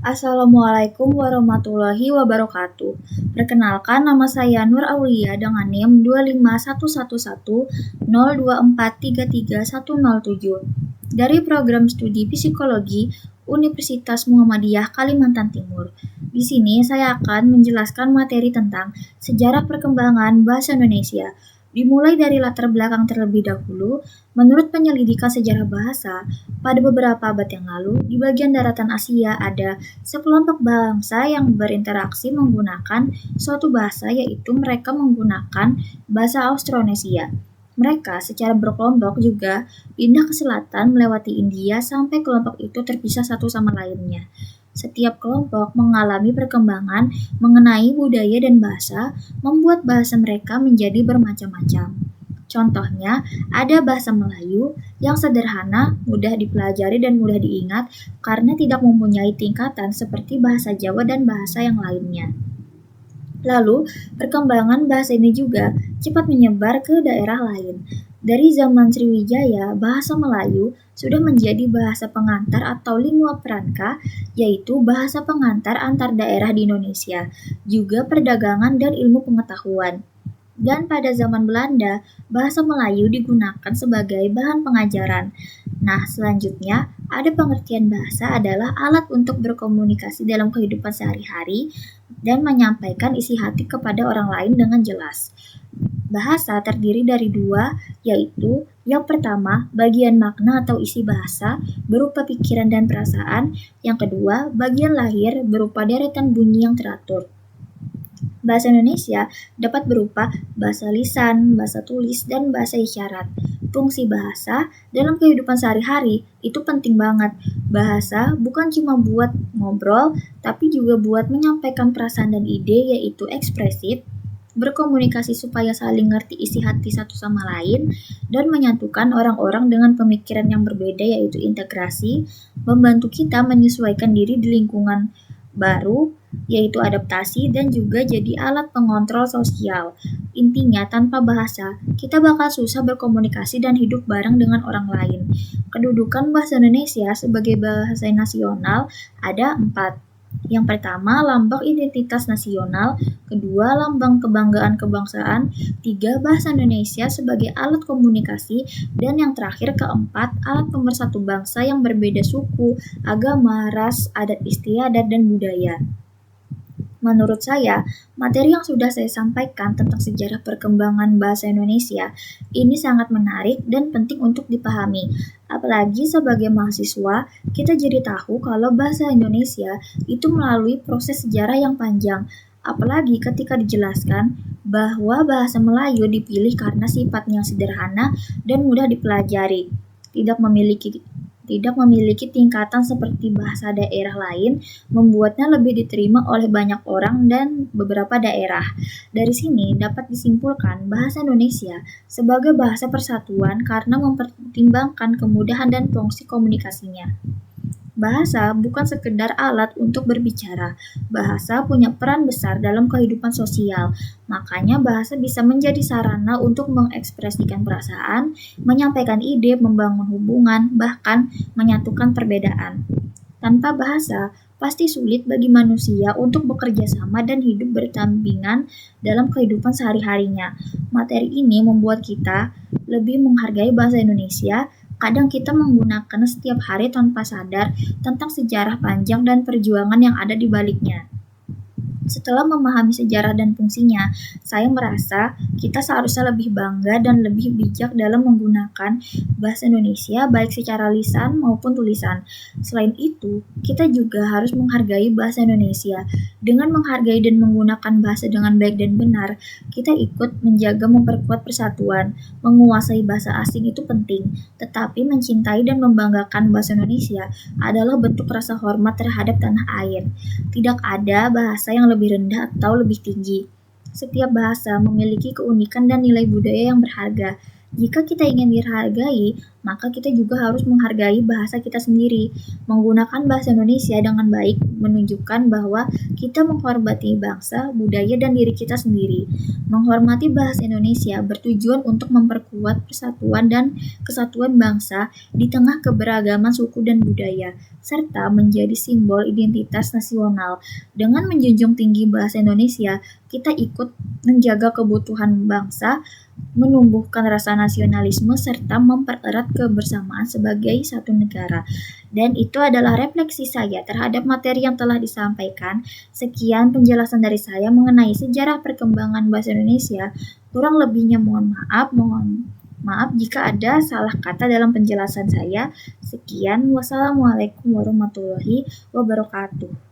Assalamualaikum warahmatullahi wabarakatuh. Perkenalkan, nama saya Nur Aulia dengan NIM 2511102433107 dari program studi psikologi Universitas Muhammadiyah Kalimantan Timur. Di sini saya akan menjelaskan materi tentang sejarah perkembangan bahasa Indonesia. Dimulai dari latar belakang terlebih dahulu, menurut penyelidikan sejarah bahasa, pada beberapa abad yang lalu, di bagian daratan Asia ada sekelompok bangsa yang berinteraksi menggunakan suatu bahasa, yaitu mereka menggunakan bahasa Austronesia. Mereka secara berkelompok juga pindah ke selatan melewati India sampai kelompok itu terpisah satu sama lainnya. Setiap kelompok mengalami perkembangan mengenai budaya dan bahasa, membuat bahasa mereka menjadi bermacam-macam. Contohnya, ada bahasa Melayu yang sederhana, mudah dipelajari dan mudah diingat karena tidak mempunyai tingkatan seperti bahasa Jawa dan bahasa yang lainnya. Lalu, perkembangan bahasa ini juga cepat menyebar ke daerah lain. Dari zaman Sriwijaya, bahasa Melayu sudah menjadi bahasa pengantar atau lingua franca, yaitu bahasa pengantar antar daerah di Indonesia, juga perdagangan dan ilmu pengetahuan. Dan pada zaman Belanda, bahasa Melayu digunakan sebagai bahan pengajaran. Nah, selanjutnya, ada pengertian bahasa adalah alat untuk berkomunikasi dalam kehidupan sehari-hari dan menyampaikan isi hati kepada orang lain dengan jelas. Bahasa terdiri dari dua, yaitu yang pertama, bagian makna atau isi bahasa berupa pikiran dan perasaan. Yang kedua, bagian lahir berupa deretan bunyi yang teratur. Bahasa Indonesia dapat berupa bahasa lisan, bahasa tulis, dan bahasa isyarat. Fungsi bahasa dalam kehidupan sehari-hari itu penting banget. Bahasa bukan cuma buat ngobrol, tapi juga buat menyampaikan perasaan dan ide, yaitu ekspresif, berkomunikasi supaya saling ngerti isi hati satu sama lain, dan menyatukan orang-orang dengan pemikiran yang berbeda, yaitu integrasi, membantu kita menyesuaikan diri di lingkungan baru, yaitu adaptasi, dan juga jadi alat pengontrol sosial. Intinya, tanpa bahasa, kita bakal susah berkomunikasi dan hidup bareng dengan orang lain. Kedudukan bahasa Indonesia sebagai bahasa nasional ada 4. Yang pertama, lambang identitas nasional. Kedua, lambang kebanggaan kebangsaan. 3, bahasa Indonesia sebagai alat komunikasi. Dan yang terakhir, keempat, alat pemersatu bangsa yang berbeda suku, agama, ras, adat istiadat, dan budaya. Menurut saya, materi yang sudah saya sampaikan tentang sejarah perkembangan bahasa Indonesia ini sangat menarik dan penting untuk dipahami. Apalagi sebagai mahasiswa, kita jadi tahu kalau bahasa Indonesia itu melalui proses sejarah yang panjang. Apalagi ketika dijelaskan bahwa bahasa Melayu dipilih karena sifatnya sederhana dan mudah dipelajari, tidak memiliki tingkatan seperti bahasa daerah lain, membuatnya lebih diterima oleh banyak orang dan beberapa daerah. Dari sini dapat disimpulkan bahasa Indonesia sebagai bahasa persatuan karena mempertimbangkan kemudahan dan fungsi komunikasinya. Bahasa bukan sekedar alat untuk berbicara. Bahasa punya peran besar dalam kehidupan sosial. Makanya bahasa bisa menjadi sarana untuk mengekspresikan perasaan, menyampaikan ide, membangun hubungan, bahkan menyatukan perbedaan. Tanpa bahasa, pasti sulit bagi manusia untuk bekerja sama dan hidup berdampingan dalam kehidupan sehari-harinya. Materi ini membuat kita lebih menghargai bahasa Indonesia. Kadang kita menggunakan setiap hari tanpa sadar tentang sejarah panjang dan perjuangan yang ada di baliknya. Setelah memahami sejarah dan fungsinya, saya merasa kita seharusnya lebih bangga dan lebih bijak dalam menggunakan bahasa Indonesia baik secara lisan maupun tulisan. Selain itu, kita juga harus menghargai bahasa Indonesia. Dengan menghargai dan menggunakan bahasa dengan baik dan benar, kita ikut menjaga memperkuat persatuan. Menguasai bahasa asing itu penting, tetapi mencintai dan membanggakan bahasa Indonesia adalah bentuk rasa hormat terhadap tanah air. Tidak ada bahasa yang lebih rendah atau lebih tinggi. Setiap bahasa memiliki keunikan dan nilai budaya yang berharga. Jika kita ingin dihargai, maka kita juga harus menghargai bahasa kita sendiri. Menggunakan bahasa Indonesia dengan baik menunjukkan bahwa kita menghormati bangsa, budaya, dan diri kita sendiri. Menghormati bahasa Indonesia bertujuan untuk memperkuat persatuan dan kesatuan bangsa di tengah keberagaman suku dan budaya, serta menjadi simbol identitas nasional. Dengan menjunjung tinggi bahasa Indonesia, kita ikut menjaga kebutuhan bangsa, menumbuhkan rasa nasionalisme, serta mempererat kebersamaan sebagai satu negara. Dan itu adalah refleksi saya terhadap materi yang telah disampaikan. Sekian penjelasan dari saya mengenai sejarah perkembangan bahasa Indonesia. Kurang lebihnya mohon maaf jika ada salah kata dalam penjelasan saya. Sekian, wassalamualaikum warahmatullahi wabarakatuh.